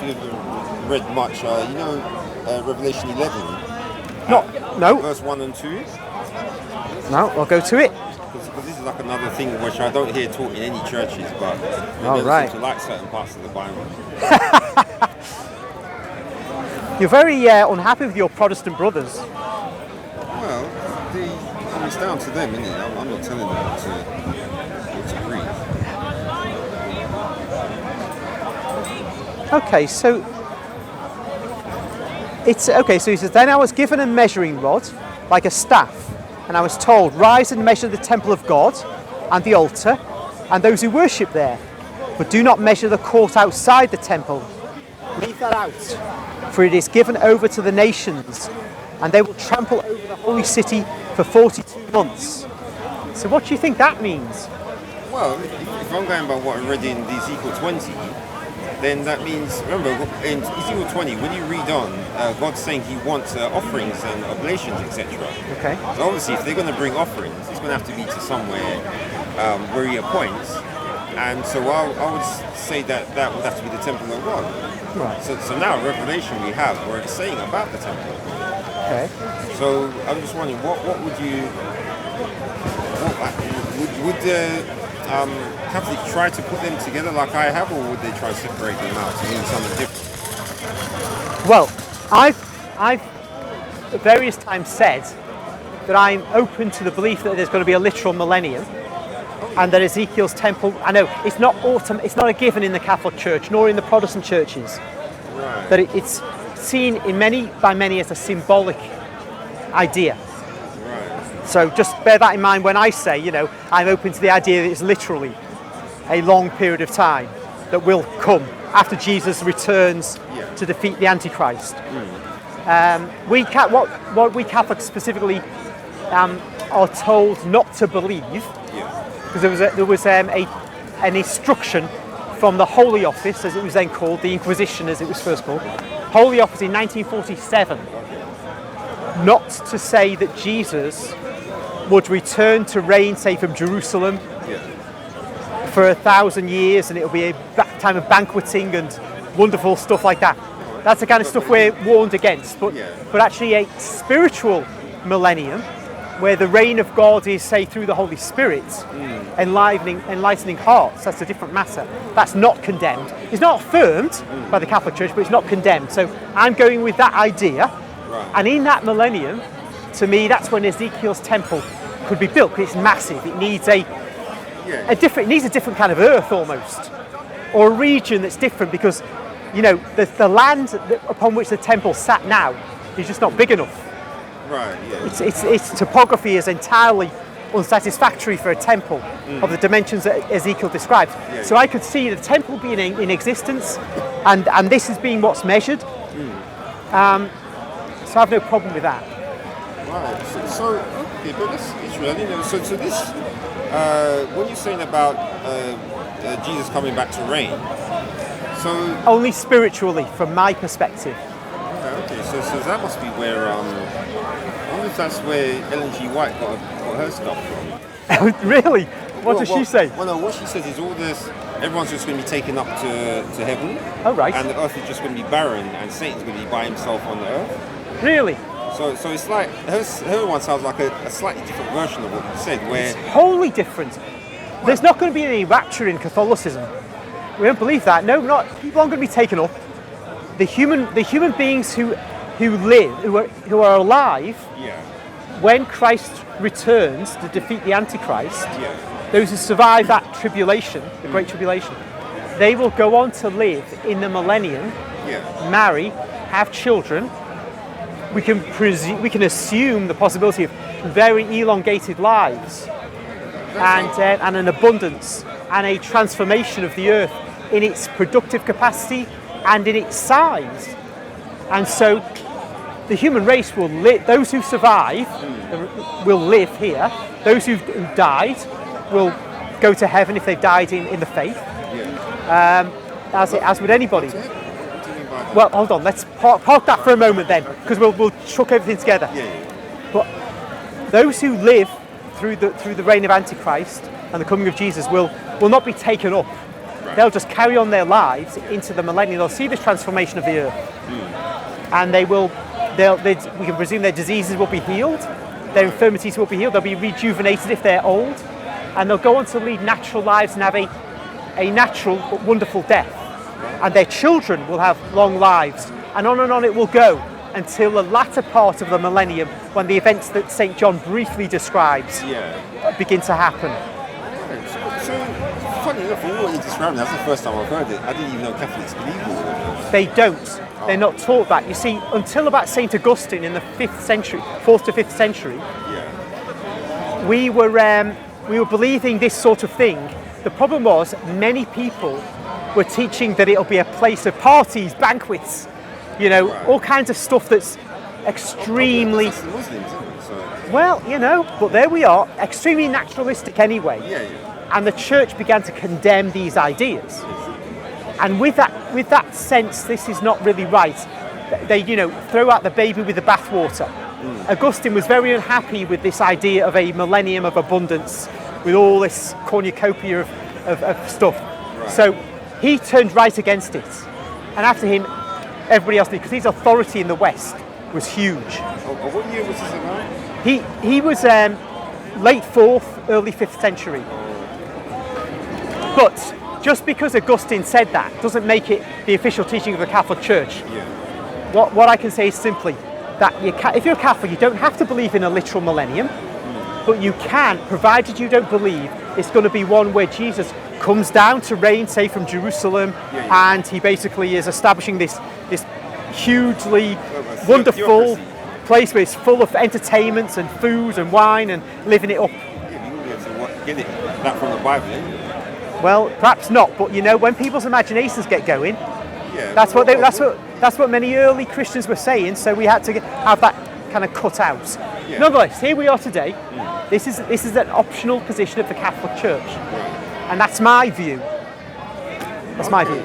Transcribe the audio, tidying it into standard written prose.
you've read much, Revelation 11. No. Verse 1 and 2. No, I'll go to it. Because this is like another thing which I don't hear taught in any churches, but they right. seem to like certain parts of the Bible. You're very unhappy with your Protestant brothers. Well, it's down to them, isn't it? I'm not telling them what to read. Okay, so it's okay. So he says, then I was given a measuring rod, like a staff, and I was told, rise and measure the temple of God, and the altar, and those who worship there, but do not measure the court outside the temple. Leave that out, for it is given over to the nations, and they will trample over the holy city for 42 months. So what do you think that means? Well, if I'm going by what I read in Ezekiel 20, then that means, remember, in Ezekiel 20, when you read on, God's saying he wants offerings and oblations, etc. Okay. So obviously, if they're going to bring offerings, it's going to have to be to somewhere where he appoints. And so I would say that would have to be the temple of God. Right. So now, Revelation we have where it's saying about the temple. Okay. So I'm just wondering, what would you... Would Catholics try to put them together like I have, or would they try to separate them out to mean something different? Well, I've various times said that I'm open to the belief that there's going to be a literal millennium, and that Ezekiel's temple. I know it's not a given in the Catholic Church nor in the Protestant churches. Right. That it's seen by many as a symbolic idea. So just bear that in mind when I say, I'm open to the idea that it's literally a long period of time that will come after Jesus returns to defeat the Antichrist. We what we Catholics specifically are told not to believe, because there was an instruction from the Holy Office, as it was then called, the Inquisition as it was first called, Holy Office in 1947, not to say that Jesus would return to reign, say, from Jerusalem for 1,000 years, and it'll be a time of banqueting and wonderful stuff like that. That's the kind of stuff we're warned against. But actually a spiritual millennium, where the reign of God is, say, through the Holy Spirit, enlightening hearts, that's a different matter. That's not condemned. It's not affirmed by the Catholic Church, but it's not condemned. So I'm going with that idea. Right. And in that millennium, to me, that's when Ezekiel's temple could be built, because it's massive. It needs a different kind of earth almost, or a region that's different, because the land upon which the temple sat now is just not big enough. Right. Yeah. Its topography is entirely unsatisfactory for a temple of the dimensions that Ezekiel described. Yeah. So I could see the temple being in existence, and this is being what's measured. So I have no problem with that. Right. So okay, but that's interesting. So this, when you're saying about Jesus coming back to reign, so only spiritually, from my perspective. Okay. So that must be where I wonder if that's where Ellen G. White got her stuff from. Really? What does she say? Well, no. What she says is all this. Everyone's just going to be taken up to heaven. Oh, right. And the earth is just going to be barren, and Satan's going to be by himself on the earth. Really? So it's like her one sounds like a slightly different version of what you said, where it's wholly different. There's not going to be any rapture in Catholicism. We don't believe that. No, people aren't going to be taken up. The human beings who are alive, when Christ returns to defeat the Antichrist, those who survive that tribulation, the Great Tribulation, they will go on to live in the millennium, marry, have children. We can assume the possibility of very elongated lives, and an abundance and a transformation of the earth in its productive capacity and in its size. And so the human race will live. Those who survive will live here. Those who died will go to heaven if they've died in the faith, as would anybody. Well, hold on. Let's park that for a moment then, because we'll chuck everything together. But those who live through the reign of Antichrist and the coming of Jesus will not be taken up They'll just carry on their lives into the millennium. They'll see this transformation of the earth, and we can presume their diseases will be healed, their infirmities will be healed, they'll be rejuvenated if they're old, and they'll go on to lead natural lives and have a natural but wonderful death. And their children will have long lives, and on it will go until the latter part of the millennium, when the events that St. John briefly describes begin to happen. So, funny enough, from what you described, that's the first time I've heard it. I didn't even know Catholics believe all of this. They don't. They're not taught that. You see, until about St. Augustine in the 5th century, 4th to 5th century, we were believing this sort of thing. The problem was many people were teaching that it'll be a place of parties, banquets, all kinds of stuff that's extremely... That's the Muslims, isn't it? So... Well, but there we are, extremely naturalistic anyway. And the church began to condemn these ideas. And with that sense, this is not really right. They, throw out the baby with the bathwater. Augustine was very unhappy with this idea of a millennium of abundance, with all this cornucopia of stuff. So he turned right against it. And after him, everybody else did, because his authority in the West was huge. What year was this about? He was late 4th, early 5th century. But just because Augustine said that doesn't make it the official teaching of the Catholic Church. What I can say is simply that if you're a Catholic, you don't have to believe in a literal millennium, but you can, provided you don't believe it's going to be one where Jesus comes down to reign, say from Jerusalem, and he basically is establishing this hugely wonderful place where it's full of entertainments and food and wine and living it up. Get that from the Bible, isn't it? Well, perhaps not, but when people's imaginations get going, that's what many early Christians were saying. So we had to have that kind of cut out. Nonetheless, here we are today. This is an optional position of the Catholic Church, and that's my view. That's my view.